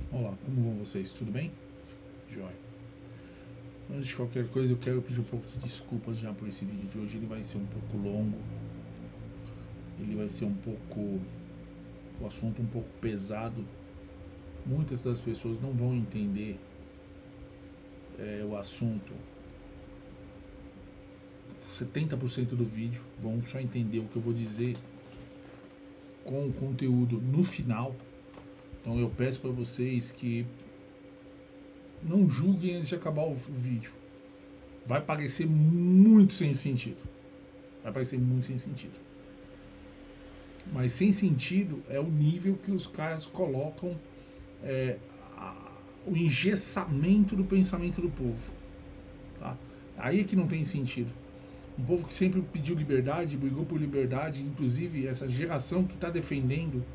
Olá, como vão vocês? Tudo bem? Jóia. Antes de qualquer coisa, eu quero pedir um pouco de desculpas já por esse vídeo de hoje. Ele vai ser um pouco longo, ele vai ser o assunto um pouco pesado. Muitas das pessoas não vão entender o assunto. 70% do vídeo vão só entender o que eu vou dizer com o conteúdo no final. Então eu peço para vocês que não julguem antes de acabar o vídeo. Vai parecer muito sem sentido. Vai parecer muito sem sentido. Mas sem sentido é o nível que os caras colocam o engessamento do pensamento do povo. Tá? Aí é que não tem sentido. Um povo que sempre pediu liberdade, brigou por liberdade, inclusive essa geração que está defendendo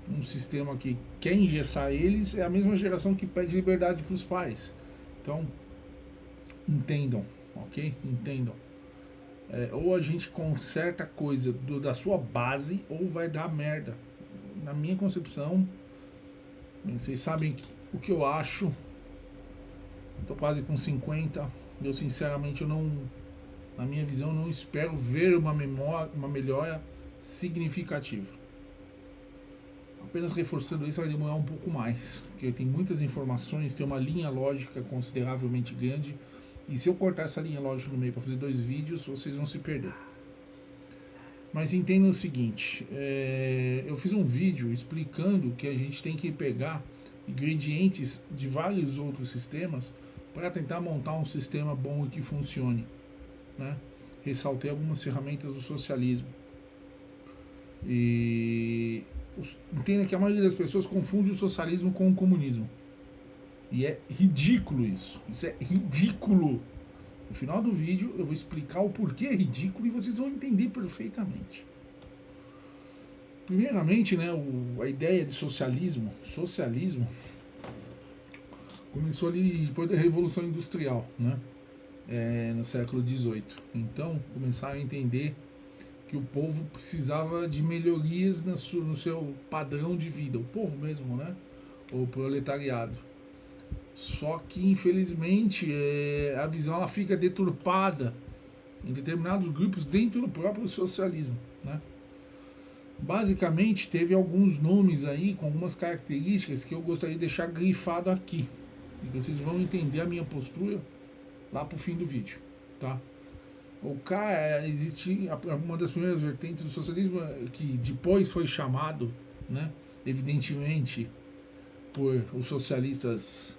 um sistema que quer engessar eles é a mesma geração que pede liberdade para os pais. Então, entendam, ok? Entendam. Ou a gente conserta a coisa da sua base ou vai dar merda. Na minha concepção, vocês sabem o que eu acho. Estou quase com 50. Eu sinceramente na minha visão não espero ver uma melhora significativa. Apenas reforçando isso vai demorar um pouco mais, porque tem muitas informações, tem uma linha lógica consideravelmente grande. E se eu cortar essa linha lógica no meio para fazer 2 vídeos, vocês vão se perder. Mas entendam o seguinte, eu fiz um vídeo explicando que a gente tem que pegar ingredientes de vários outros sistemas para tentar montar um sistema bom e que funcione. Né? Ressaltei algumas ferramentas do socialismo. E entenda que a maioria das pessoas confunde o socialismo com o comunismo. E é ridículo isso. Isso é ridículo. No final do vídeo eu vou explicar o porquê é ridículo e vocês vão entender perfeitamente. Primeiramente, né, a ideia de socialismo começou ali depois da Revolução Industrial, né, no século XVIII. Então começaram a entender que o povo precisava de melhorias no seu padrão de vida, o povo mesmo, né, o proletariado. Só que infelizmente a visão ela fica deturpada em determinados grupos dentro do próprio socialismo, né? Basicamente teve alguns nomes aí com algumas características que eu gostaria de deixar grifado aqui e vocês vão entender a minha postura lá pro fim do vídeo, tá? O cara existe uma das primeiras vertentes do socialismo que depois foi chamado, né? Evidentemente por os socialistas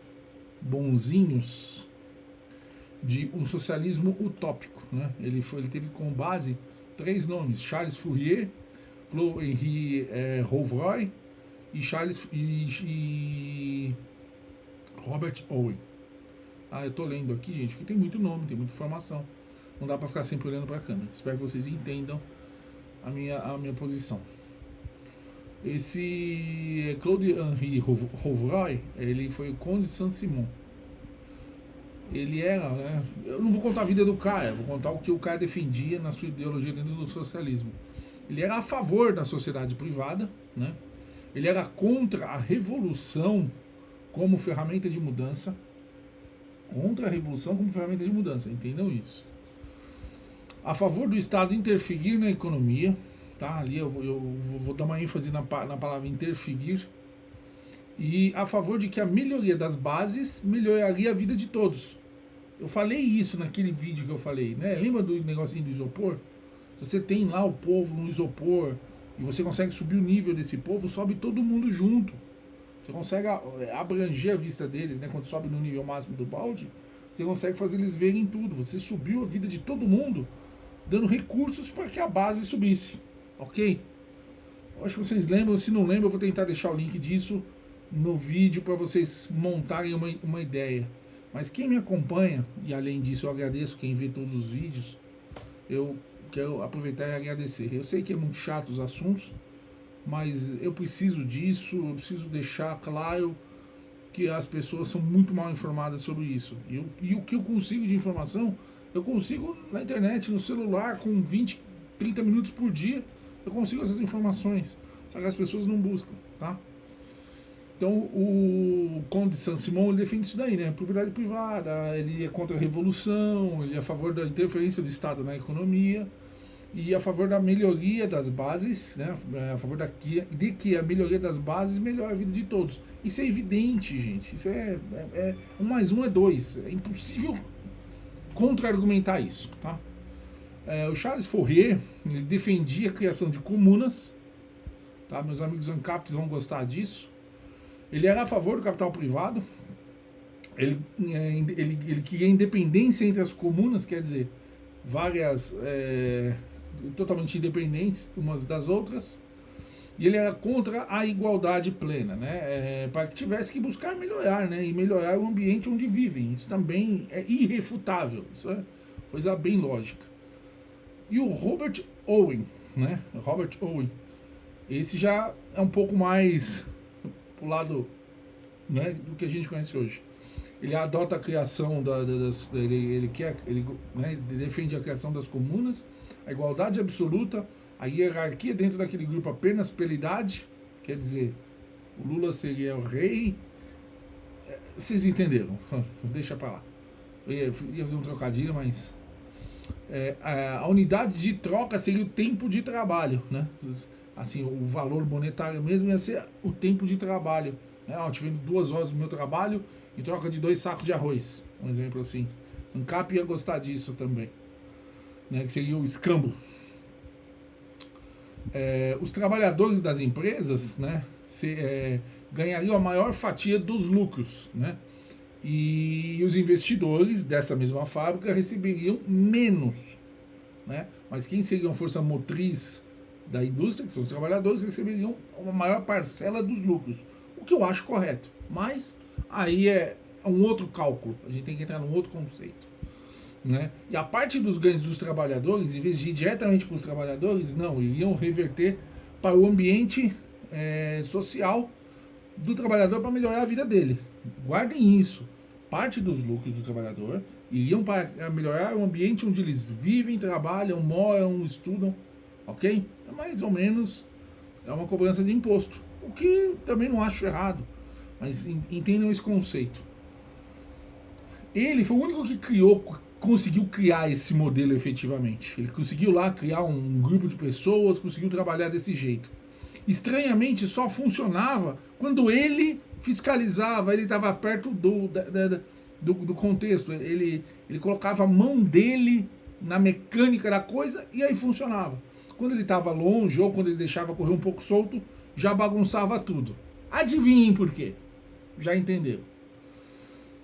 bonzinhos, de um socialismo utópico, né? Ele teve como base 3 nomes: Charles Fourier, Claude Henri Rouvroy e Robert Owen. Eu estou lendo aqui, gente, porque tem muito nome, tem muita informação. Não dá para ficar sempre olhando para a câmera. Espero que vocês entendam a minha posição. Esse Claude Henri Rouvroy, ele foi o Conde de Saint-Simon. Ele era, né? Eu não vou contar a vida do cara, vou contar o que o cara defendia na sua ideologia dentro do socialismo. Ele era a favor da sociedade privada, né? Ele era contra a revolução como ferramenta de mudança. Contra a revolução como ferramenta de mudança, entendam isso. A favor do Estado interferir na economia, tá? Ali eu vou dar uma ênfase na palavra interferir. E a favor de que a melhoria das bases melhoraria a vida de todos. Eu falei isso naquele vídeo que eu falei, né? Lembra do negocinho do isopor? Se você tem lá o povo no isopor e você consegue subir o nível desse povo, sobe todo mundo junto. Você consegue abranger a vista deles, né? Quando sobe no nível máximo do balde, você consegue fazer eles verem tudo. Você subiu a vida de todo mundo, dando recursos para que a base subisse, ok? Eu acho que vocês lembram. Se não lembram, eu vou tentar deixar o link disso no vídeo para vocês montarem uma ideia. Mas quem me acompanha, e além disso eu agradeço quem vê todos os vídeos, eu quero aproveitar e agradecer. Eu sei que é muito chato os assuntos, mas eu preciso disso, eu preciso deixar claro que as pessoas são muito mal informadas sobre isso. E o que eu consigo de informação, eu consigo na internet, no celular, com 20, 30 minutos por dia, eu consigo essas informações. Só que as pessoas não buscam, tá? Então, o Conde de Saint-Simon ele defende isso daí, né? Propriedade privada, ele é contra a revolução, ele é a favor da interferência do Estado na economia e a favor da melhoria das bases, né? A favor de que a melhoria das bases melhora a vida de todos. Isso é evidente, gente. Isso um mais um é dois. É impossível contra-argumentar isso, tá? O Charles Fourier ele defendia a criação de comunas, tá? Meus amigos ANCAPs vão gostar disso. Ele era a favor do capital privado. Ele queria independência entre as comunas, quer dizer, várias totalmente independentes umas das outras. E ele era contra a igualdade plena, né? Para que tivesse que buscar melhorar, né? E melhorar o ambiente onde vivem. Isso também é irrefutável. Isso é coisa bem lógica. E o Robert Owen, né? Robert Owen. Esse já é um pouco mais pro lado, né, do que a gente conhece hoje. Ele adota a criação ele defende a criação das comunas, a igualdade absoluta, a hierarquia dentro daquele grupo apenas pela idade, quer dizer, o Lula seria o rei. Vocês entenderam? Deixa pra lá. Eu ia fazer um trocadilho, mas a unidade de troca seria o tempo de trabalho, né? Assim, o valor monetário mesmo ia ser o tempo de trabalho. Eu te vendo 2 horas do meu trabalho em troca de 2 sacos de arroz, um exemplo assim. ANCAP ia gostar disso também, né? Que seria o escambo. Os trabalhadores das empresas, né, ganhariam a maior fatia dos lucros, né? E os investidores dessa mesma fábrica receberiam menos, né? Mas quem seria a força motriz da indústria, que são os trabalhadores, receberiam uma maior parcela dos lucros, o que eu acho correto. Mas aí é um outro cálculo, a gente tem que entrar num outro conceito, né? E a parte dos ganhos dos trabalhadores, em vez de ir diretamente para os trabalhadores, não, iriam reverter para o ambiente social do trabalhador para melhorar a vida dele. Guardem isso. Parte dos lucros do trabalhador iriam para melhorar o ambiente onde eles vivem, trabalham, moram, estudam, ok? É mais ou menos uma cobrança de imposto, o que também não acho errado, mas entendam esse conceito. Ele foi o único que conseguiu criar esse modelo efetivamente. Ele conseguiu lá criar um grupo de pessoas, conseguiu trabalhar desse jeito. Estranhamente, só funcionava quando ele fiscalizava, ele estava perto do contexto. Ele colocava a mão dele na mecânica da coisa e aí funcionava. Quando ele estava longe ou quando ele deixava correr um pouco solto, já bagunçava tudo. Adivinhem por quê? Já entenderam?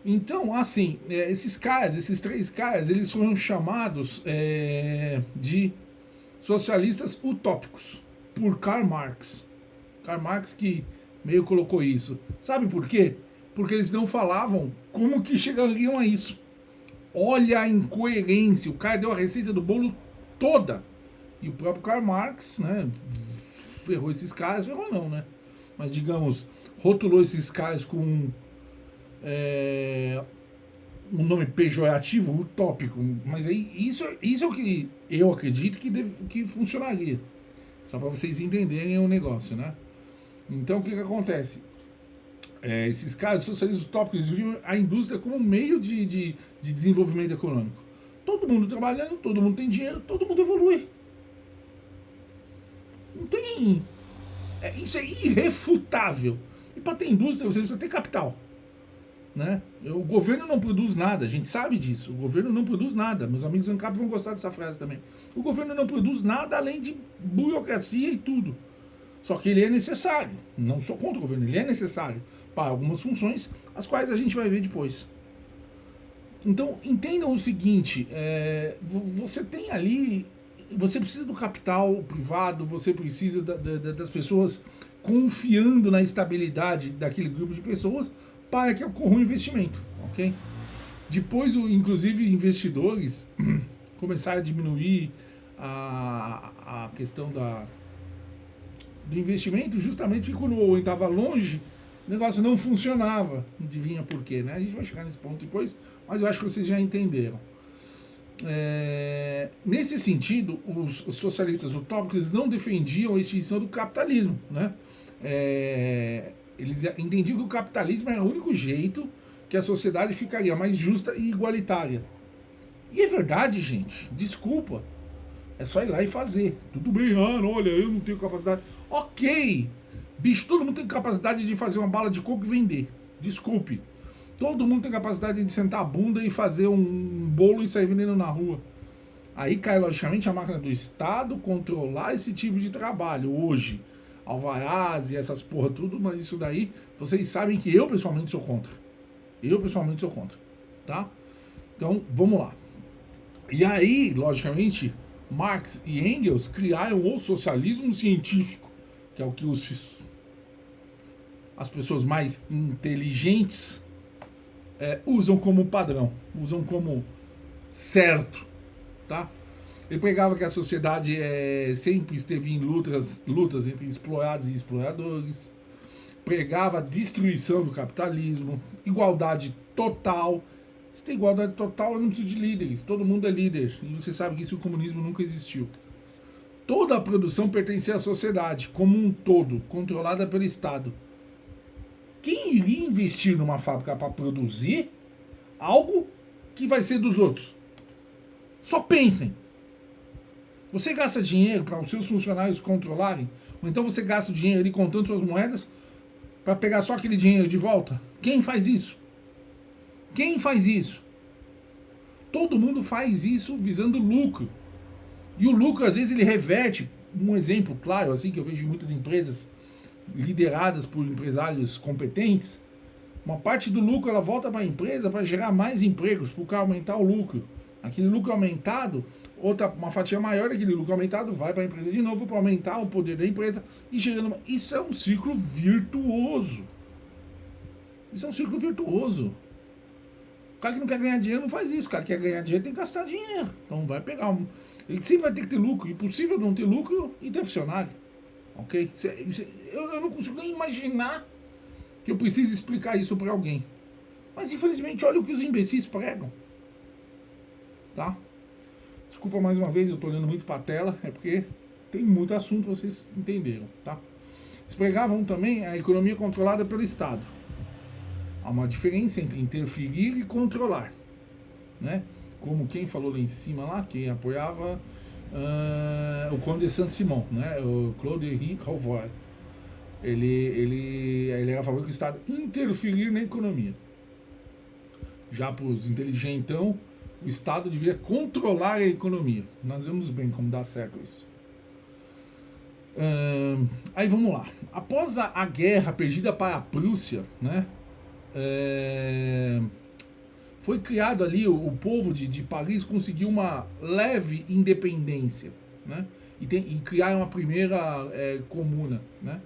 Então, assim, esses 3 caras, eles foram chamados de socialistas utópicos por Karl Marx. Karl Marx que meio colocou isso. Sabe por quê? Porque eles não falavam como que chegariam a isso. Olha a incoerência. O cara deu a receita do bolo toda. E o próprio Karl Marx, né, ferrou esses caras, ferrou não, né? Mas, digamos, rotulou esses caras com um nome pejorativo, utópico. Mas aí, isso é o que eu acredito que funcionaria. Só para vocês entenderem o negócio, né? Então, o que acontece? Esses caras socialistas utópicos viam a indústria como um meio de desenvolvimento econômico. Todo mundo trabalhando, todo mundo tem dinheiro, todo mundo evolui. Não tem... isso é irrefutável. E para ter indústria, você precisa ter capital, né? O governo não produz nada, a gente sabe disso. O governo não produz nada. Meus amigos ANCAP vão gostar dessa frase também. O governo não produz nada além de burocracia e tudo. Só que ele é necessário. Não sou contra o governo, ele é necessário para algumas funções, as quais a gente vai ver depois. Então, entendam o seguinte, você tem ali... Você precisa do capital privado, você precisa das pessoas confiando na estabilidade daquele grupo de pessoas para que ocorra um investimento, ok? Depois, inclusive, investidores começaram a diminuir a questão do investimento, justamente porque quando o Owen estava longe, o negócio não funcionava. Adivinha por quê, né? A gente vai chegar nesse ponto depois, mas eu acho que vocês já entenderam. Nesse sentido, os socialistas utópicos não defendiam a extinção do capitalismo, né? Eles entendiam que o capitalismo era o único jeito que a sociedade ficaria mais justa e igualitária. E é verdade, gente. Desculpa. É só ir lá e fazer. Tudo bem, olha, eu não tenho capacidade. Ok. Bicho, todo mundo tem capacidade de fazer uma bala de coco e vender. Desculpe. Todo mundo tem capacidade de sentar a bunda e fazer um bolo e sair vendendo na rua. Aí cai, logicamente, a máquina do Estado controlar esse tipo de trabalho hoje. Alvarás e essas porra tudo, mas isso daí, vocês sabem que eu pessoalmente sou contra. Eu pessoalmente sou contra. Tá? Então, vamos lá. E aí, logicamente, Marx e Engels criaram o socialismo científico, que é o que as pessoas mais inteligentes usam como padrão, usam como certo, tá? Ele pregava que a sociedade sempre esteve em lutas entre explorados e exploradores, pregava a destruição do capitalismo, igualdade total. Se tem igualdade total, eu não preciso de líderes, todo mundo é líder, e você sabe que isso o comunismo nunca existiu. Toda a produção pertencia à sociedade, como um todo, controlada pelo Estado. Quem iria investir numa fábrica para produzir algo que vai ser dos outros? Só pensem. Você gasta dinheiro para os seus funcionários controlarem? Ou então você gasta o dinheiro ali contando suas moedas para pegar só aquele dinheiro de volta? Quem faz isso? Quem faz isso? Todo mundo faz isso visando lucro. E o lucro, às vezes, ele reverte. Um exemplo claro, assim, que eu vejo em muitas empresas lideradas por empresários competentes, uma parte do lucro ela volta para a empresa para gerar mais empregos, para aumentar o lucro. Aquele lucro aumentado, uma fatia maior daquele lucro aumentado vai para a empresa de novo para aumentar o poder da empresa e gerando. Isso é um ciclo virtuoso. Isso é um ciclo virtuoso. O cara que não quer ganhar dinheiro não faz isso. O cara que quer ganhar dinheiro tem que gastar dinheiro. Então vai pegar um. Ele sempre vai ter que ter lucro. Impossível não ter lucro e ter funcionário. Ok? Eu não consigo nem imaginar que eu preciso explicar isso para alguém. Mas infelizmente, olha o que os imbecis pregam. Tá? Desculpa mais uma vez, eu estou olhando muito para a tela. É porque tem muito assunto, vocês entenderam. Tá? Eles pregavam também a economia controlada pelo Estado. Há uma diferença entre interferir e controlar. Né? Como quem falou lá em cima, lá, quem apoiava o Conde de Saint-Simon, né? O Claude-Henri Rouvoy. Ele era a favor que o Estado interferir na economia. Já para os inteligentão, o Estado devia controlar a economia. Nós vemos bem como dá certo isso. Aí vamos lá. Após a guerra perdida para a Prússia, né? Foi criado ali, o povo de Paris conseguiu uma leve independência, né? E criaram a primeira comuna, né?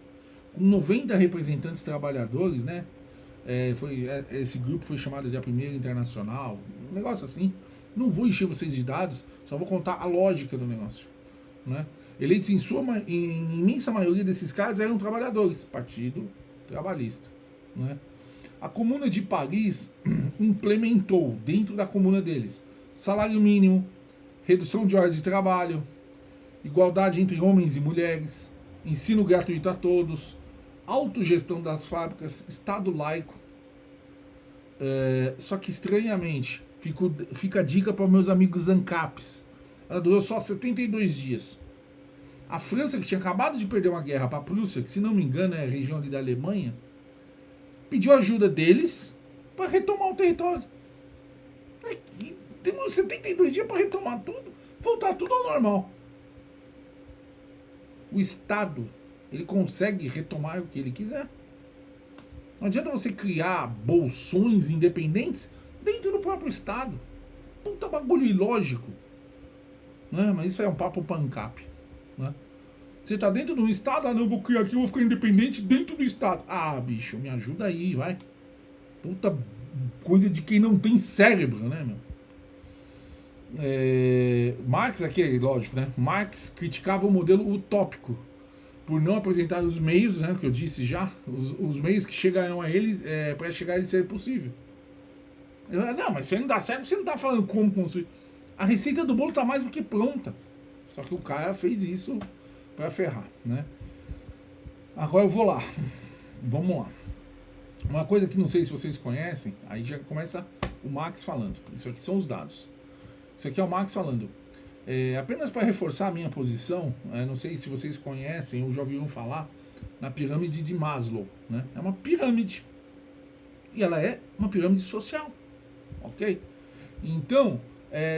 Com 90 representantes trabalhadores, né? Esse grupo foi chamado de a Primeira Internacional, um negócio assim. Não vou encher vocês de dados, só vou contar a lógica do negócio, né? Eleitos em imensa maioria desses caras eram trabalhadores, Partido Trabalhista, né? A Comuna de Paris implementou dentro da comuna deles salário mínimo, redução de horas de trabalho, igualdade entre homens e mulheres, ensino gratuito a todos, autogestão das fábricas, Estado laico. Só que estranhamente, fica a dica para meus amigos ANCAPs. Ela durou só 72 dias. A França, que tinha acabado de perder uma guerra para a Prússia, que se não me engano é a região ali da Alemanha, pediu ajuda deles para retomar o território. E temos 72 dias para retomar tudo, voltar tudo ao normal. O Estado, ele consegue retomar o que ele quiser. Não adianta você criar bolsões independentes dentro do próprio Estado. Puta bagulho ilógico. Né? Mas isso é um papo para ANCAP. Né? Você tá dentro de um Estado, não, vou criar aqui, eu vou ficar independente dentro do Estado. Ah, bicho, me ajuda aí, vai. Puta coisa de quem não tem cérebro, né, meu? Marx aqui, lógico, né? Marx criticava o modelo utópico por não apresentar os meios, né, que eu disse já, os meios que chegarão a eles para chegar a ele ser possível. Não, mas se não dá certo, você não tá falando como construir. A receita do bolo tá mais do que pronta. Só que o cara fez isso para ferrar, né? Agora eu vou lá. vamos lá. Uma coisa que não sei se vocês conhecem, aí já começa o Max falando. Isso aqui são os dados. Isso aqui é o Max falando. Apenas para reforçar a minha posição, não sei se vocês conhecem ou já ouviram falar na pirâmide de Maslow, né? É uma pirâmide. E ela é uma pirâmide social, ok? Então,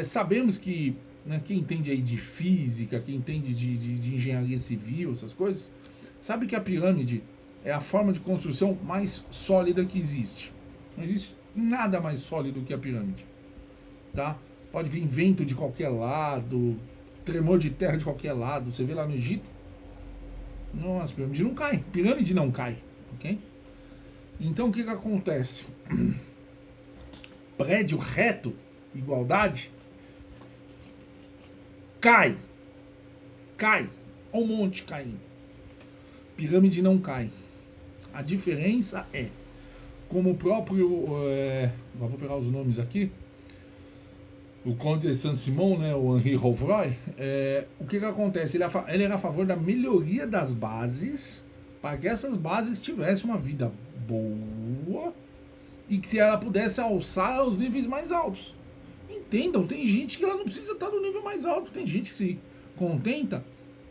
sabemos que, né, quem entende aí de física, quem entende de engenharia civil, essas coisas, sabe que a pirâmide é a forma de construção mais sólida que existe. Não existe nada mais sólido que a pirâmide, tá? Pode vir vento de qualquer lado, tremor de terra de qualquer lado. Você vê lá no Egito, nossa, a pirâmide não cai. Pirâmide não cai, ok? Então o que acontece? Prédio reto, igualdade, cai. Cai. Olha um monte caindo. Pirâmide não cai. A diferença é, como o próprio, vou pegar os nomes aqui, o Conde de Saint-Simon, né, o Henri Rouvroy, o que acontece? Ele era a favor da melhoria das bases, para que essas bases tivessem uma vida boa e que se ela pudesse alçar aos níveis mais altos. Entendam, tem gente que ela não precisa estar no nível mais alto, tem gente que se contenta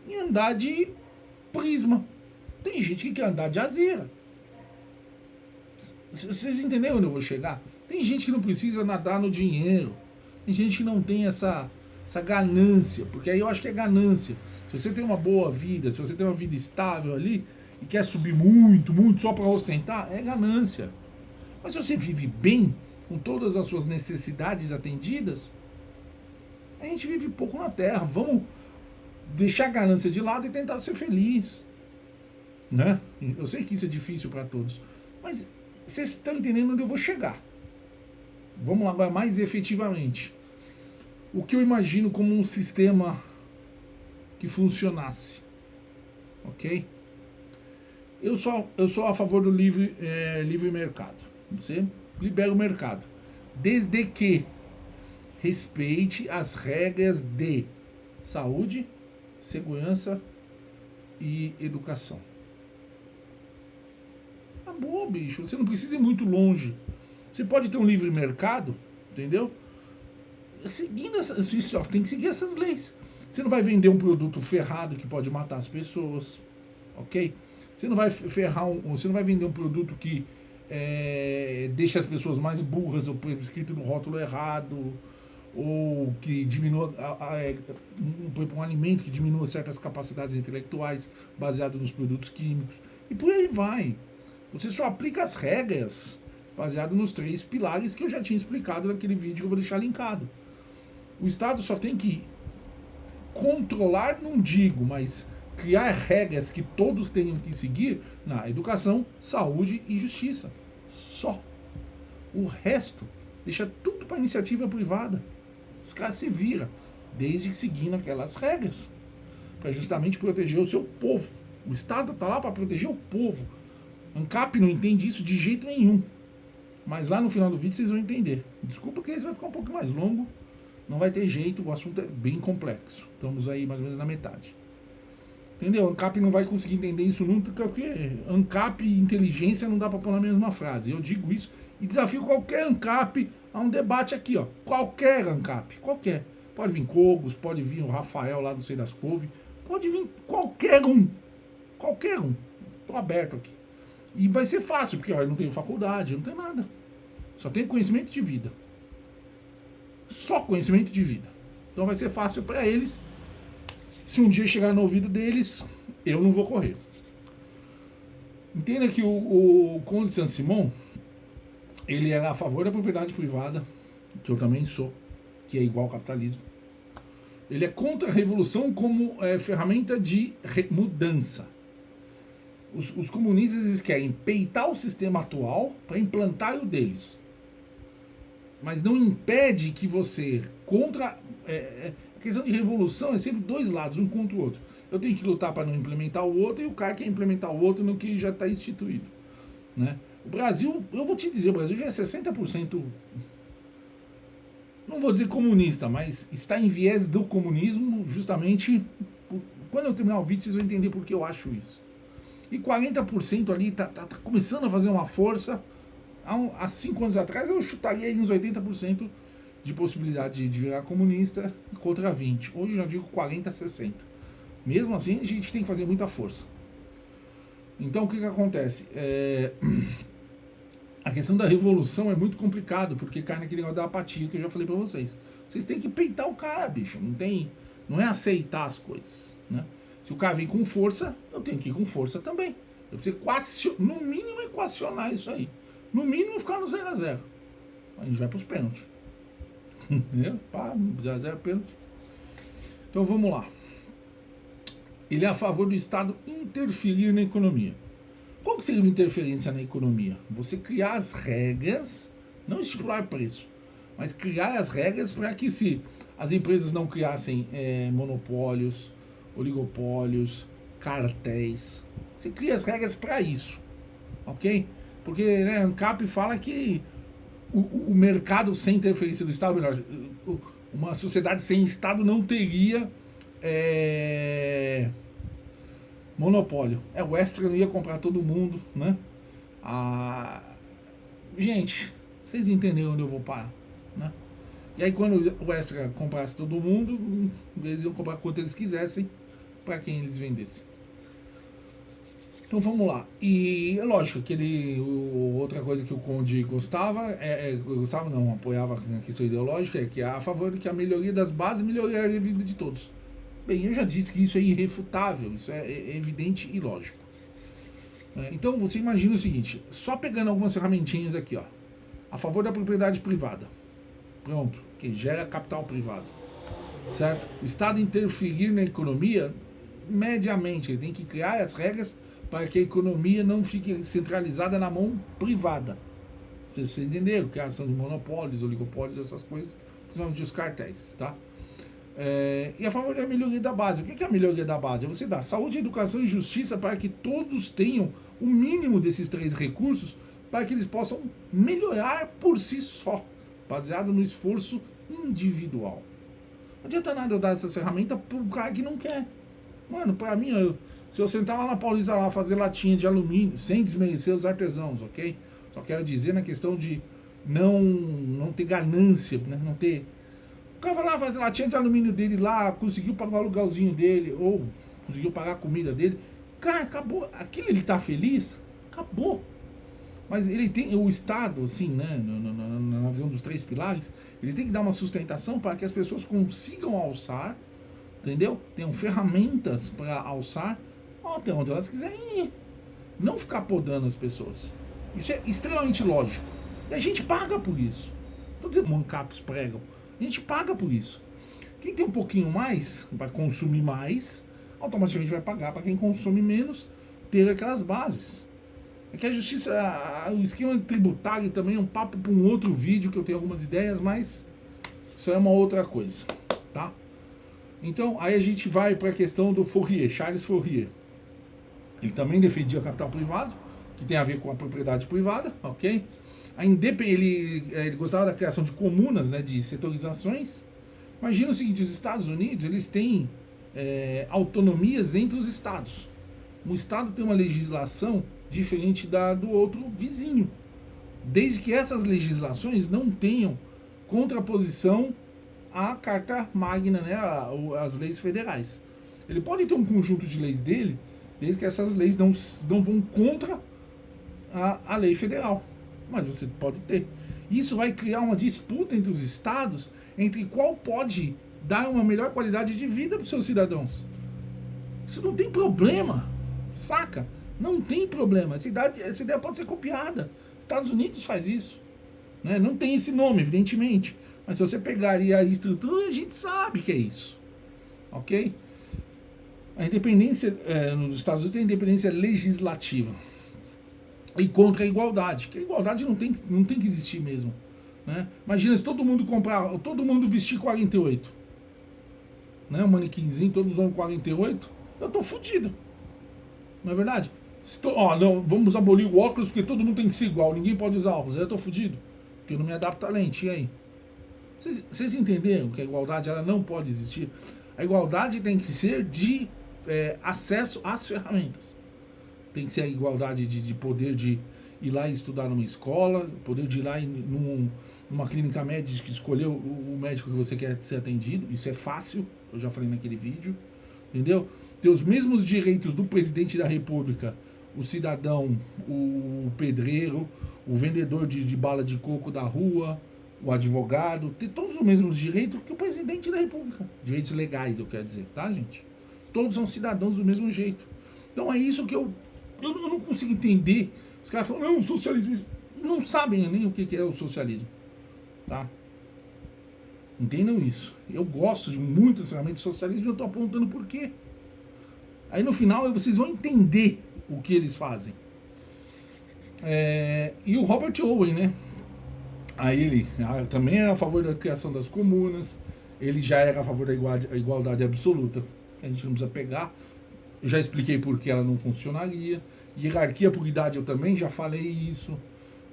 em andar de Prisma, tem gente que quer andar de Azera. Vocês entenderam onde eu vou chegar? Tem gente que não precisa nadar no dinheiro. Tem gente que não tem essa ganância, porque aí eu acho que é ganância. Se você tem uma boa vida, se você tem uma vida estável ali e quer subir muito, muito só para ostentar, é ganância. Mas se você vive bem, com todas as suas necessidades atendidas, a gente vive pouco na Terra. Vamos deixar a ganância de lado e tentar ser feliz, né? Eu sei que isso é difícil para todos, mas vocês estão entendendo onde eu vou chegar. Vamos lá agora mais efetivamente. O que eu imagino como um sistema que funcionasse, ok? Eu sou a favor do livre mercado. Você libera o mercado, desde que respeite as regras de saúde, segurança e educação. Tá bom, bicho. Você não precisa ir muito longe. Você pode ter um livre mercado, entendeu? Seguindo tem que seguir essas leis. Você não vai vender um produto ferrado que pode matar as pessoas, ok? Você não vai você não vai vender um produto que deixa as pessoas mais burras, ou escrito no rótulo errado, ou que diminua um alimento que diminua certas capacidades intelectuais baseado nos produtos químicos, e por aí vai. Você só aplica as regras baseado nos 3 pilares que eu já tinha explicado naquele vídeo que eu vou deixar linkado. O Estado só tem que controlar, não digo, mas criar regras que todos tenham que seguir na educação, saúde e justiça. Só. O resto deixa tudo para iniciativa privada. Os caras se viram, desde que seguindo aquelas regras, para justamente proteger o seu povo. O Estado está lá para proteger o povo. ANCAP não entende isso de jeito nenhum. Mas lá no final do vídeo vocês vão entender. Desculpa que ele vai ficar um pouco mais longo. Não vai ter jeito, o assunto é bem complexo. Estamos aí mais ou menos na metade. Entendeu? ANCAP não vai conseguir entender isso nunca, porque ANCAP e inteligência não dá para pôr na mesma frase. Eu digo isso e desafio qualquer ANCAP a um debate aqui, ó. Qualquer ANCAP, qualquer. Pode vir Cogos, pode vir o Rafael lá do Sei das Couve, pode vir qualquer um. Qualquer um. Estou aberto aqui. E vai ser fácil, porque ó, eu não tenho faculdade, eu não tenho nada. Só tenho conhecimento de vida. Só conhecimento de vida. Então vai ser fácil para eles. Se um dia chegar no ouvido deles, eu não vou correr. Entenda que o Conde de Saint-Simon, ele era a favor da propriedade privada, que eu também sou, que é igual ao capitalismo. Ele é contra a revolução como ferramenta de mudança. Os comunistas eles querem peitar o sistema atual para implantar o deles. Mas não impede que você a questão de revolução é sempre 2 lados, um contra o outro. Eu tenho que lutar para não implementar o outro e o cara quer implementar o outro no que já está instituído, né? O Brasil, eu vou te dizer, o Brasil já é 60%, não vou dizer comunista, mas está em viés do comunismo justamente. Quando eu terminar o vídeo vocês vão entender por que eu acho isso. E 40% ali tá começando a fazer uma força. Há 5 anos atrás eu chutaria aí uns 80% de possibilidade de virar comunista contra 20. Hoje eu já digo 40 a 60. Mesmo assim, a gente tem que fazer muita força. Então, o que acontece? A questão da revolução é muito complicado, porque cai naquele negócio da apatia que eu já falei pra vocês. Vocês têm que peitar o cara, bicho. Não é aceitar as coisas, né? Se o cara vem com força, eu tenho que ir com força também. Eu preciso no mínimo equacionar isso aí. No mínimo ficar no 0 a 0. A gente vai pros pênaltis. Entendeu? 0 a 0 pênalti. Então vamos lá. Ele é a favor do Estado interferir na economia. Qual que seria uma interferência na economia? Você criar as regras, não estipular preço, mas criar as regras para que se as empresas não criassem monopólios, oligopólios, cartéis. Você cria as regras para isso, ok? Porque o ANCAP fala que o mercado sem interferência do Estado, melhor, uma sociedade sem Estado não teria monopólio. O Extra não ia comprar todo mundo, né? Gente, vocês entenderam onde eu vou parar, né? E aí quando o Extra comprasse todo mundo, eles iam comprar quanto eles quisessem para quem eles vendessem. Então vamos lá. E é lógico que outra coisa que o Conde gostava, apoiava a questão ideológica, é que é a favor de que a melhoria das bases melhoraria a vida de todos. Bem, eu já disse que isso é irrefutável, isso é evidente e lógico. Então você imagina o seguinte, só pegando algumas ferramentinhas aqui, ó, a favor da propriedade privada. Pronto, que gera capital privado. Certo? O Estado interferir na economia, mediamente, ele tem que criar as regras para que a economia não fique centralizada na mão privada. Vocês entenderam? Criação de monopólios, oligopólios, essas coisas, principalmente os cartéis, tá? E a favor da melhoria da base. O que é a melhoria da base? É você dar saúde, educação e justiça para que todos tenham o mínimo desses 3 recursos para que eles possam melhorar por si só, baseado no esforço individual. Não adianta nada eu dar essa ferramenta para um cara que não quer. Mano, para mim, se eu sentar lá na Paulista lá fazer latinha de alumínio, sem desmerecer os artesãos, ok? Só quero dizer na questão de não ter ganância, né? Não ter... O cara vai lá fazer latinha de alumínio dele lá, conseguiu pagar o aluguelzinho dele, ou conseguiu pagar a comida dele. Cara, acabou. Aquilo ele tá feliz? Acabou. Mas ele tem, o Estado, assim, né, na visão dos 3 pilares, ele tem que dar uma sustentação para que as pessoas consigam alçar, entendeu? Tenham ferramentas para alçar até onde elas quiserem ir. Não ficar podando as pessoas. Isso é extremamente lógico. E a gente paga por isso. Todos os mancapos pregam. A gente paga por isso. Quem tem um pouquinho mais, vai consumir mais, automaticamente vai pagar para quem consome menos ter aquelas bases. É que a justiça, o esquema tributário também é um papo para um outro vídeo, que eu tenho algumas ideias, mas isso é uma outra coisa, tá? Então, aí a gente vai para a questão do Fourier, Charles Fourier. Ele também defendia capital privado, que tem a ver com a propriedade privada, ok? Ele gostava da criação de comunas, né, de setorizações. Imagina o seguinte, os Estados Unidos, eles têm autonomias entre os estados. Um estado tem uma legislação diferente do outro vizinho, desde que essas legislações não tenham contraposição à Carta Magna, né, às leis federais. Ele pode ter um conjunto de leis dele, desde que essas leis não vão contra a lei federal. Mas você pode ter. Isso vai criar uma disputa entre os estados, entre qual pode dar uma melhor qualidade de vida para os seus cidadãos. Isso não tem problema, saca? Não tem problema. Essa ideia pode ser copiada. Estados Unidos faz isso, né? Não tem esse nome, evidentemente. Mas se você pegaria a estrutura, a gente sabe que é isso. Ok? A independência, nos Estados Unidos tem a independência legislativa. E contra a igualdade. Que a igualdade não tem que existir mesmo. Né? Imagina se todo mundo vestir 48. Né? Um manequinzinho, todos usam 48. Eu tô fudido. Não é verdade? Não, vamos abolir o óculos porque todo mundo tem que ser igual. Ninguém pode usar óculos. Eu tô fudido. Porque eu não me adapto à lente. E aí? Vocês entenderam que a igualdade ela não pode existir? A igualdade tem que ser de acesso às ferramentas. tem que ser a igualdade de poder de ir lá e estudar numa escola, poder de ir lá numa clínica médica, escolher o médico que você quer ser atendido. Isso é fácil, eu já falei naquele vídeo, entendeu? Ter os mesmos direitos do presidente da república, o cidadão, o pedreiro, o vendedor de bala de coco da rua, o advogado, ter todos os mesmos direitos que o presidente da república. Direitos legais, eu quero dizer, tá, gente? Todos são cidadãos do mesmo jeito. Então é isso que eu não consigo entender. Os caras falam, não, socialismo... Não sabem nem o que é o socialismo, tá? Entendam isso. Eu gosto de muitas ferramentas de socialismo e eu estou apontando por quê. Aí no final vocês vão entender o que eles fazem. E o Robert Owen, né? Aí ele também era a favor da criação das comunas. Ele já era a favor da igualdade absoluta. A gente não precisa pegar. Eu já expliquei por que ela não funcionaria. Hierarquia por idade eu também já falei isso,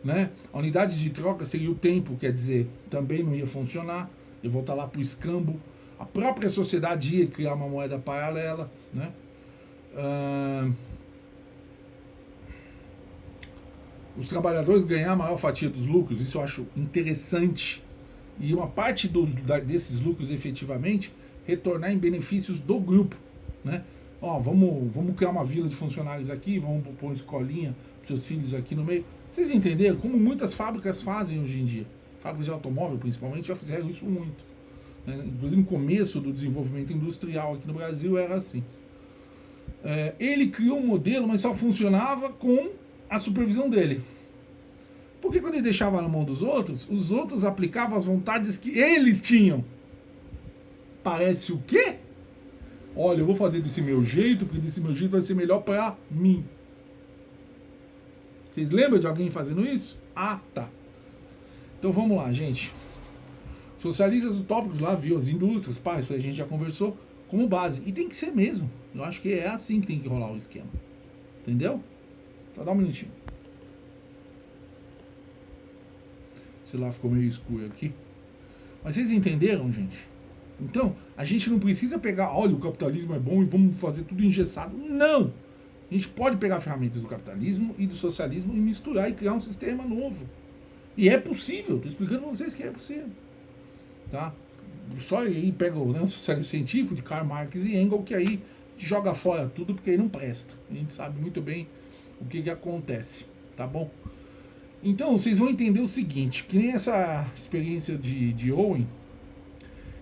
né? A unidade de troca seria o tempo, quer dizer, também não ia funcionar. Eu voltar lá para o escambo. A própria sociedade ia criar uma moeda paralela, né? Os trabalhadores ganhar a maior fatia dos lucros, isso eu acho interessante. E uma parte desses lucros efetivamente retornar em benefícios do grupo, né? Ó, vamos criar uma vila de funcionários aqui, vamos pôr uma escolinha para seus filhos aqui no meio. Vocês entenderam como muitas fábricas fazem hoje em dia? Fábricas de automóvel, principalmente, já fizeram isso muito, né? Inclusive no começo do desenvolvimento industrial aqui no Brasil era assim. Ele criou um modelo, mas só funcionava com a supervisão dele. Porque quando ele deixava na mão dos outros, os outros aplicavam as vontades que eles tinham. Parece o quê? Olha, eu vou fazer desse meu jeito, porque desse meu jeito vai ser melhor pra mim. Vocês lembram de alguém fazendo isso? Ah, tá. Então vamos lá, gente. Socialistas utópicos lá, viu as indústrias, pá, isso aí a gente já conversou, como base. E tem que ser mesmo. Eu acho que é assim que tem que rolar o esquema. Entendeu? Só dá um minutinho. Sei lá, ficou meio escuro aqui. Mas vocês entenderam, gente? Então, a gente não precisa pegar, olha, o capitalismo é bom e vamos fazer tudo engessado. Não! A gente pode pegar ferramentas do capitalismo e do socialismo e misturar e criar um sistema novo. E é possível, estou explicando para vocês que é possível. Tá? Só aí pega o socialismo científico de Karl Marx e Engels, que aí joga fora tudo porque aí não presta. A gente sabe muito bem o que acontece, tá bom? Então, vocês vão entender o seguinte, que nem essa experiência de Owen,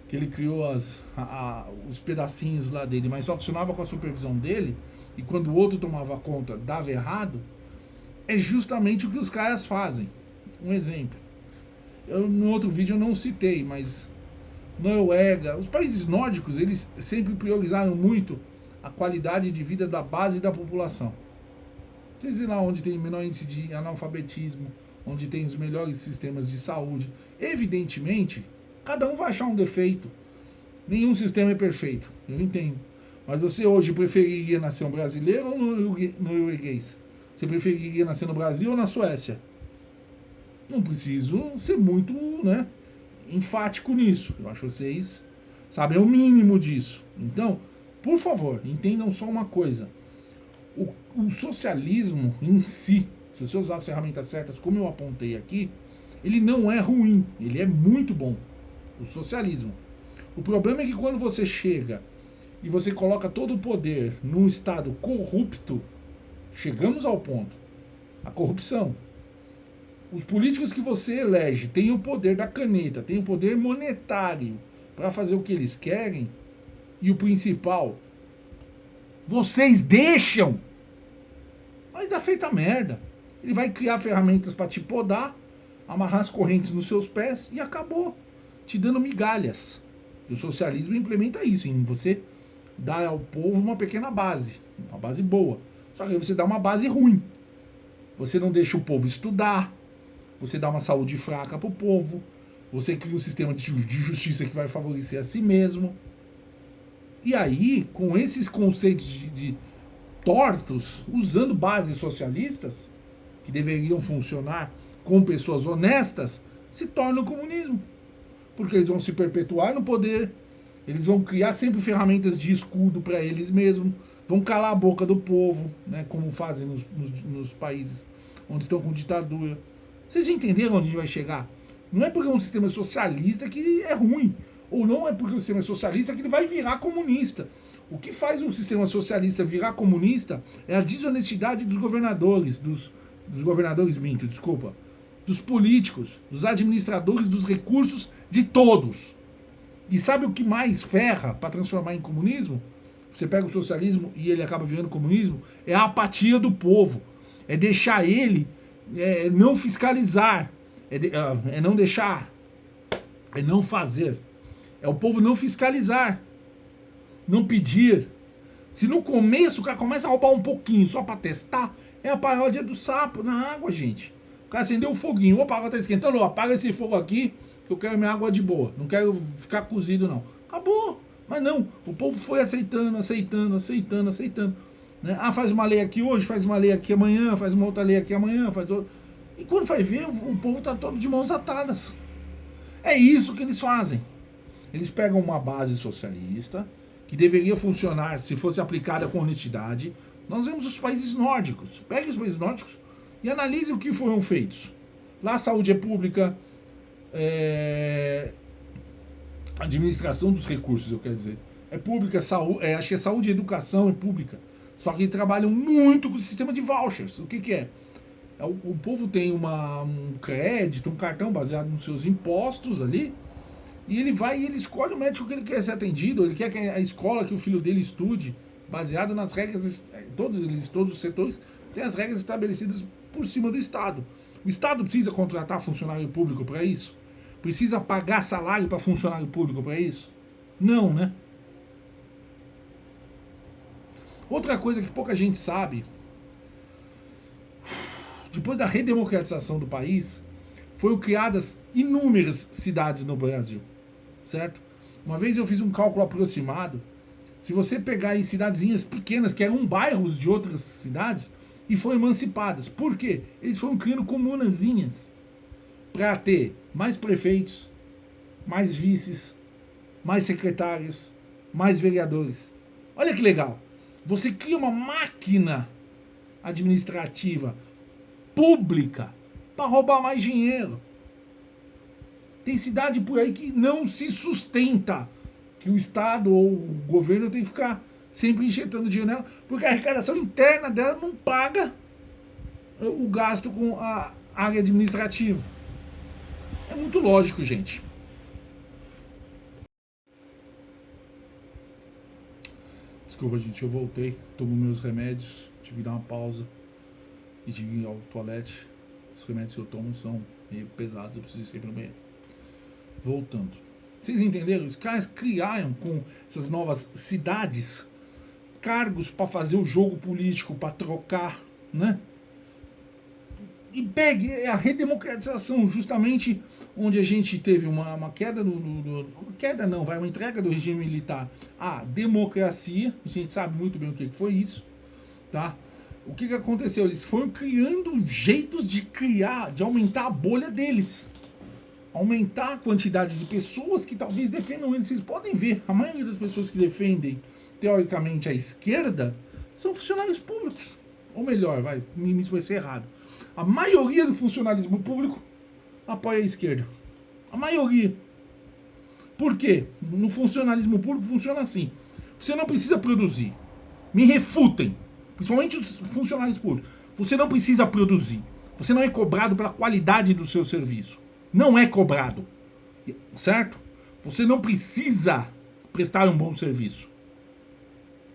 que ele criou os pedacinhos lá dele, mas só funcionava com a supervisão dele, e quando o outro tomava conta, dava errado, é justamente o que os caras fazem. Um exemplo. No outro vídeo eu não citei, mas Noruega, os países nórdicos, eles sempre priorizaram muito a qualidade de vida da base da população. Vocês viram lá onde tem menor índice de analfabetismo, onde tem os melhores sistemas de saúde. Evidentemente, cada um vai achar um defeito. Nenhum sistema é perfeito, eu entendo. Mas você hoje preferiria nascer um brasileiro ou norueguês? Você preferiria nascer no Brasil ou na Suécia? Não preciso ser muito, né, enfático nisso. Eu acho que vocês sabem o mínimo disso. Então, por favor, entendam só uma coisa. O socialismo em si, se você usar as ferramentas certas, como eu apontei aqui, ele não é ruim, ele é muito bom. O socialismo. O problema é que quando você chega e você coloca todo o poder num estado corrupto, chegamos ao ponto. A corrupção. Os políticos que você elege têm o poder da caneta, têm o poder monetário para fazer o que eles querem, e o principal, vocês deixam. Aí dá feita merda. Ele vai criar ferramentas para te podar, amarrar as correntes nos seus pés e acabou, te dando migalhas. O socialismo implementa isso, em você dar ao povo uma pequena base, uma base boa. Só que aí você dá uma base ruim. Você não deixa o povo estudar, você dá uma saúde fraca para o povo, você cria um sistema de justiça que vai favorecer a si mesmo. E aí, com esses conceitos de tortos, usando bases socialistas, que deveriam funcionar com pessoas honestas, se torna o comunismo. Porque eles vão se perpetuar no poder, eles vão criar sempre ferramentas de escudo para eles mesmos, vão calar a boca do povo, né, como fazem nos países onde estão com ditadura. Vocês entenderam onde a gente vai chegar? Não é porque é um sistema socialista que é ruim, ou não é porque o sistema é socialista que ele vai virar comunista. O que faz um sistema socialista virar comunista é a desonestidade dos governadores, dos governadores, desculpa, dos políticos, dos administradores dos recursos de todos. E sabe o que mais ferra para transformar em comunismo? Você pega o socialismo e ele acaba virando comunismo, é a apatia do povo. É deixar ele não fiscalizar, é não deixar, é não fazer. É o povo não fiscalizar, não pedir. Se no começo o cara começa a roubar um pouquinho só para testar, é a paródia do sapo na água, gente. O cara acendeu um foguinho, opa, a água tá esquentando, apaga esse fogo aqui, que eu quero minha água de boa, não quero ficar cozido não. Acabou. Mas não, o povo foi aceitando, né? Ah, faz uma lei aqui hoje, faz uma lei aqui amanhã, faz uma outra lei aqui amanhã, faz outra. E quando vai ver, o povo tá todo de mãos atadas. É isso que eles fazem. Eles pegam uma base socialista, que deveria funcionar se fosse aplicada com honestidade. Nós vemos os países nórdicos. Pegue os países nórdicos e analise o que foram feitos. Lá a saúde é pública, administração dos recursos, eu quero dizer, é pública, acho que é saúde e educação é pública. Só que trabalham muito com o sistema de vouchers. O que é? O povo tem um crédito, um cartão baseado nos seus impostos ali, e ele vai e ele escolhe o médico que ele quer ser atendido, ele quer que a escola que o filho dele estude, baseado nas regras, todos os setores têm as regras estabelecidas por cima do Estado. O Estado precisa contratar funcionário público para isso? Precisa pagar salário para funcionário público para isso? Não, né? Outra coisa que pouca gente sabe, depois da redemocratização do país, foram criadas inúmeras cidades no Brasil, certo? Uma vez eu fiz um cálculo aproximado, se você pegar em cidadezinhas pequenas, que eram bairros de outras cidades, e foram emancipadas. Por quê? Eles foram criando comunazinhas para ter mais prefeitos, mais vices, mais secretários, mais vereadores. Olha que legal. Você cria uma máquina administrativa pública para roubar mais dinheiro. Tem cidade por aí que não se sustenta, que o Estado ou o governo tem que ficar sempre injetando dinheiro nela, porque a arrecadação interna dela não paga o gasto com a área administrativa. É muito lógico, gente. Desculpa, gente, eu voltei, tomo meus remédios, tive que dar uma pausa e tive que ir ao toalete. Os remédios que eu tomo são meio pesados, eu preciso ir sempre no banheiro. Voltando. Vocês entenderam? Os caras criaram com essas novas cidades cargos para fazer o jogo político, para trocar, né? E pegue a redemocratização, justamente onde a gente teve uma queda uma entrega do regime militar à democracia. A gente sabe muito bem o que foi isso, tá? O que aconteceu? Eles foram criando jeitos de aumentar a bolha deles, aumentar a quantidade de pessoas que talvez defendam eles. Vocês podem ver, a maioria das pessoas que defendem teoricamente a esquerda são funcionários públicos. Ou melhor, isso vai ser errado. A maioria do funcionalismo público apoia a esquerda. A maioria. Por quê? No funcionalismo público funciona assim. Você não precisa produzir. Me refutem. Principalmente os funcionários públicos. Você não precisa produzir. Você não é cobrado pela qualidade do seu serviço. Não é cobrado. Certo? Você não precisa prestar um bom serviço.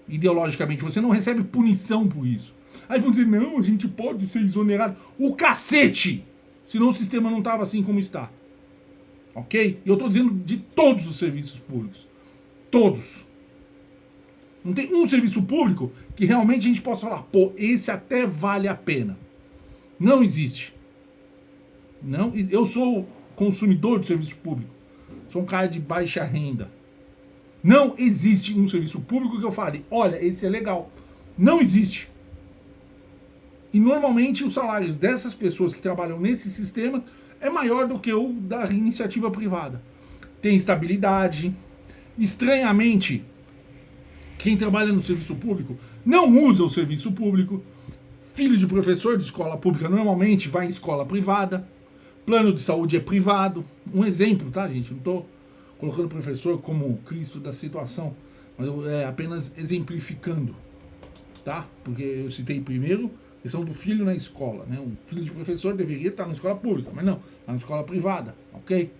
Ideologicamente. Você não recebe punição por isso. Aí vão dizer, não, a gente pode ser exonerado. O cacete! Senão o sistema não estava assim como está. Ok? E eu estou dizendo de todos os serviços públicos. Todos. Não tem um serviço público que realmente a gente possa falar, pô, esse até vale a pena. Não existe. Não, eu sou consumidor de serviço público. Sou um cara de baixa renda. Não existe um serviço público que eu fale, olha, esse é legal. Não existe. E normalmente os salários dessas pessoas que trabalham nesse sistema é maior do que o da iniciativa privada. Tem estabilidade. Estranhamente, Quem trabalha no serviço público não usa o serviço público. Filho de professor de escola pública normalmente vai em escola privada. Plano de saúde é privado. Um exemplo, tá, gente? Não estou colocando o professor como Cristo da situação, mas apenas exemplificando, tá? Porque eu citei primeiro a questão do filho na escola, né? Um filho de professor deveria estar na escola pública, mas não, está na escola privada, ok?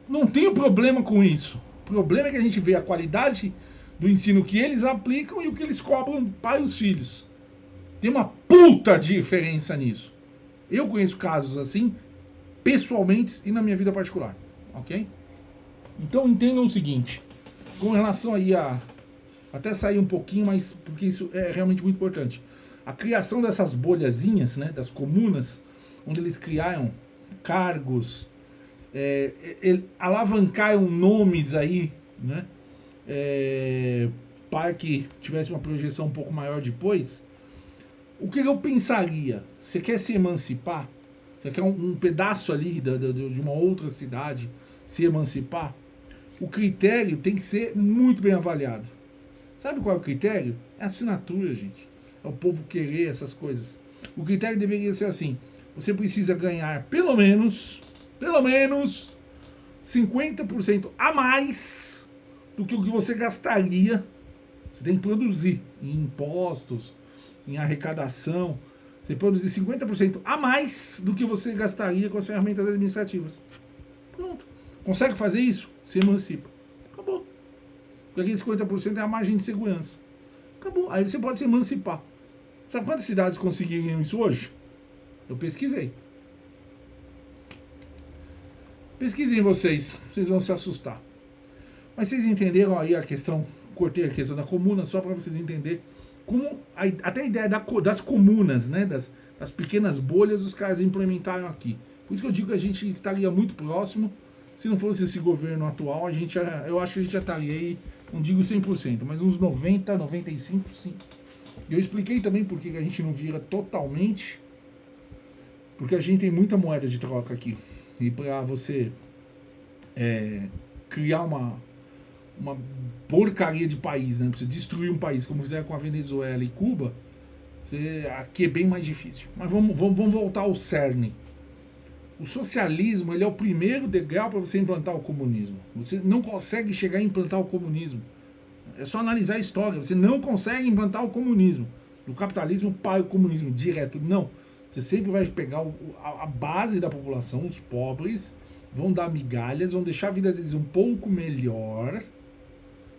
Não tenho problema com isso. O problema é que a gente vê a qualidade do ensino que eles aplicam e o que eles cobram para os filhos. Tem uma puta diferença nisso. Eu conheço casos assim, pessoalmente e na minha vida particular, ok? Então entendam o seguinte, com relação aí a... Até sair um pouquinho, mas porque isso é realmente muito importante. A criação dessas bolhazinhas, né, das comunas, onde eles criaram cargos, alavancaram nomes aí, né, para que tivesse uma projeção um pouco maior depois. O que eu pensaria? Você quer se emancipar? Você quer um pedaço ali de uma outra cidade se emancipar? O critério tem que ser muito bem avaliado. Sabe qual é o critério? É a assinatura, gente. É o povo querer essas coisas. O critério deveria ser assim: você precisa ganhar pelo menos 50% a mais do que o que você gastaria. Você tem que produzir em impostos, em arrecadação. Você produzir 50% a mais do que você gastaria com as ferramentas administrativas. Pronto. Consegue fazer isso? Se emancipa. Acabou. Porque aquele 50% é a margem de segurança. Acabou. Aí você pode se emancipar. Sabe quantas cidades conseguiriam isso hoje? Eu pesquisei. Pesquisem vocês vão se assustar. Mas vocês entenderam aí a questão, cortei a questão da comuna só para vocês entenderem como até a ideia das comunas, né, das pequenas bolhas, os caras implementaram aqui. Por isso que eu digo que a gente estaria muito próximo. Se não fosse esse governo atual, eu acho que a gente já estaria aí, não digo 100%, mas uns 90%, 95%, sim. E eu expliquei também por que a gente não vira totalmente, porque a gente tem muita moeda de troca aqui. E para você criar uma porcaria de país, né? Pra você destruir um país, como fizeram com a Venezuela e Cuba, aqui é bem mais difícil. Mas vamos voltar ao cerne. O socialismo, ele é o primeiro degrau para você implantar o comunismo. Você não consegue chegar a implantar o comunismo. É só analisar a história. Você não consegue implantar o comunismo. Do capitalismo para o comunismo direto. Não. Você sempre vai pegar a base da população, os pobres, vão dar migalhas, vão deixar a vida deles um pouco melhor,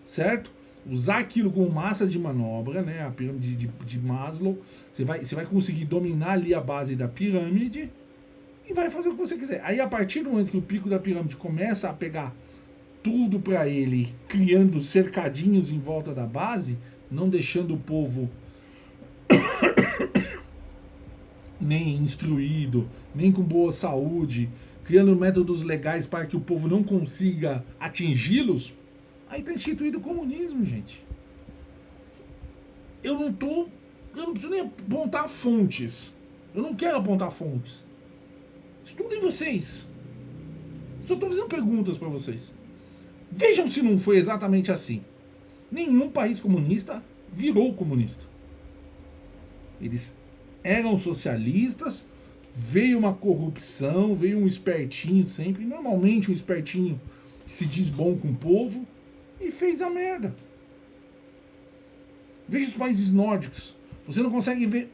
certo? Usar aquilo como massa de manobra, né? A pirâmide de Maslow. Você vai conseguir dominar ali a base da pirâmide e vai fazer o que você quiser. Aí, a partir do momento que o pico da pirâmide começa a pegar tudo para ele, criando cercadinhos em volta da base, não deixando o povo nem instruído, nem com boa saúde, criando métodos legais para que o povo não consiga atingi-los, aí está instituído o comunismo, gente. Eu não preciso nem apontar fontes. Eu não quero apontar fontes. Estudem vocês. Só estou fazendo perguntas para vocês. Vejam se não foi exatamente assim. Nenhum país comunista virou comunista. Eles eram socialistas, veio uma corrupção, veio um espertinho sempre, normalmente um espertinho que se diz bom com o povo, e fez a merda. Veja os países nórdicos. Você não consegue ver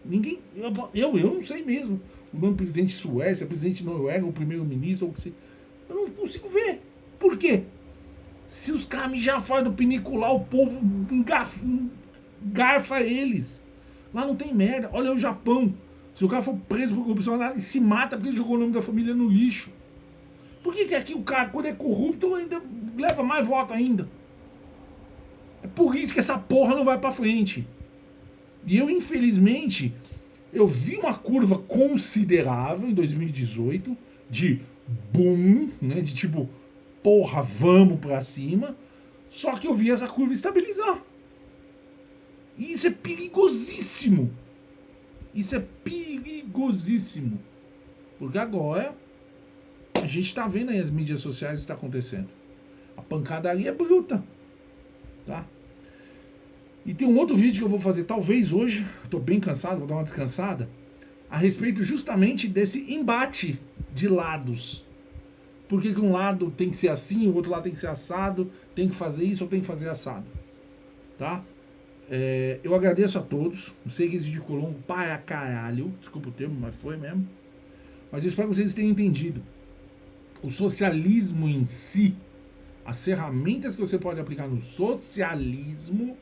ninguém. Eu não sei mesmo. O nome presidente Suécia, presidente Noruega, o primeiro-ministro, ou o que se. Eu não consigo ver. Por quê? Se os caras mijar fora do pinicular, o povo garfa eles. Lá não tem merda. Olha o Japão. Se o cara for preso por corrupção, ele se mata porque ele jogou o nome da família no lixo. Por que aqui o cara, quando é corrupto, ainda leva mais voto ainda? É por isso que essa porra não vai pra frente. E eu, infelizmente, eu vi uma curva considerável em 2018 de boom, né? De tipo, porra, vamos pra cima. Só que eu vi essa curva estabilizar. E isso é perigosíssimo. Isso é perigosíssimo. Porque agora a gente tá vendo aí as mídias sociais o que está acontecendo. A pancadaria é bruta. tá? E tem um outro vídeo que eu vou fazer, talvez hoje, estou bem cansado, vou dar uma descansada, a respeito justamente desse embate de lados. Por que um lado tem que ser assim, o outro lado tem que ser assado, tem que fazer isso ou tem que fazer assado, tá? Eu agradeço a todos, não sei que esse vídeo ficou longo para caralho, desculpa o termo, mas foi mesmo. Mas eu espero que vocês tenham entendido. O socialismo em si, as ferramentas que você pode aplicar no socialismo,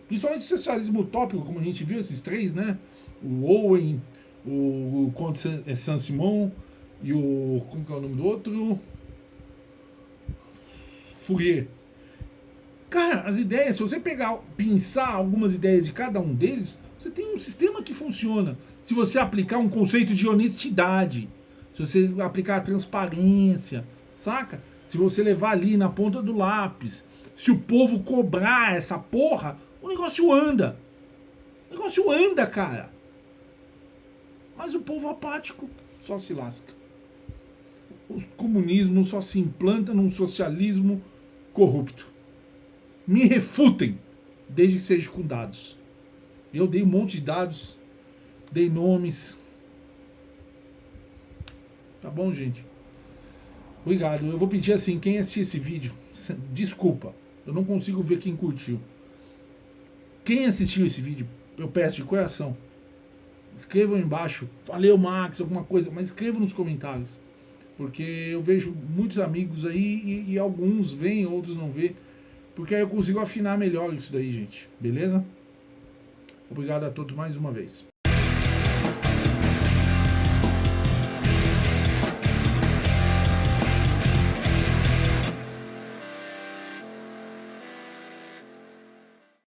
principalmente socialismo utópico, como a gente viu esses três, né? O Owen, o Conde Saint-Simon e o... como que é o nome do outro? Fourier. Cara, as ideias, se você pensar algumas ideias de cada um deles, você tem um sistema que funciona. Se você aplicar um conceito de honestidade, se você aplicar a transparência, saca? Se você levar ali na ponta do lápis, se o povo cobrar essa porra, o negócio anda. O negócio anda, cara. Mas o povo apático só se lasca. O comunismo só se implanta num socialismo corrupto. Me refutem, desde que seja com dados. Eu dei um monte de dados, dei nomes. Tá bom, gente? Obrigado. Eu vou pedir assim, quem assistir esse vídeo, desculpa, eu não consigo ver quem curtiu. Quem assistiu esse vídeo, eu peço de coração, escrevam embaixo, valeu Max, alguma coisa, mas escrevam nos comentários. Porque eu vejo muitos amigos aí e alguns veem, outros não veem. Porque aí eu consigo afinar melhor isso daí, gente. Beleza? Obrigado a todos mais uma vez.